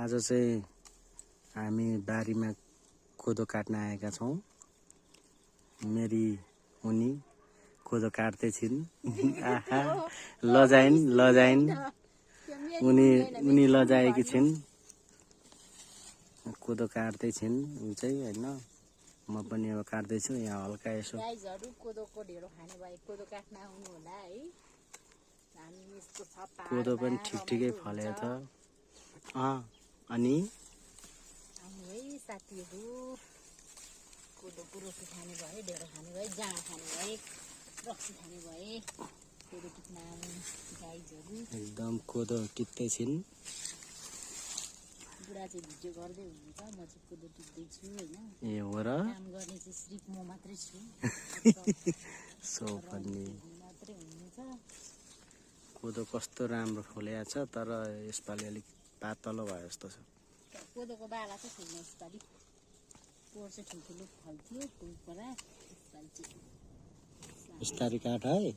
आज चाहिँ हामी बारीमा कोदो काट्न आएका छौँ। मेरी उनी कोदो काट्दै छिन्। आहा लजाइन् उनी लजाएकी छिन्। कोदो काट्दै छिन् उ चाहिँ हैन। म पनि अब काट्दैछु यहाँ हल्का यसो। गाइजहरु कोदोको ढेँडो खाने भए कोदो काट्न आउनु होला है। हामी यस्तो छ पाहाडमा कोदो पनि ठिकै फलेको छ। अनि आउनु है साथीहरु। कोदोको रोटी खाने भए ढेँडो खाने भए जाँड खाने भए रक्सी खाने भए कोदो टिप्न आउनु गाइजहरु। एकदम कोदो टिप्दै छिन्। बुढा चाहिँ भिडियो गर्दै हुनुहुन्छ, म चाहिँ कोदो टिप्दै छु हैन। ए हो र काम गर्ने चाहिँ सिर्फ म मात्रै छु। सो पनि मात्रै हुनुहुन्छ। कोदो कस्तो राम्रो फलेको छ, तर यसपालि अलिक पातलो भयो जस्तो छ। कोदोको बाला चाहिँ छैन यसपालि। पोहोर चाहिँ ठुल्ठुलो फल्थ्यो फुलपरा, यसपालि चाहिँ बिस्तारै काट है।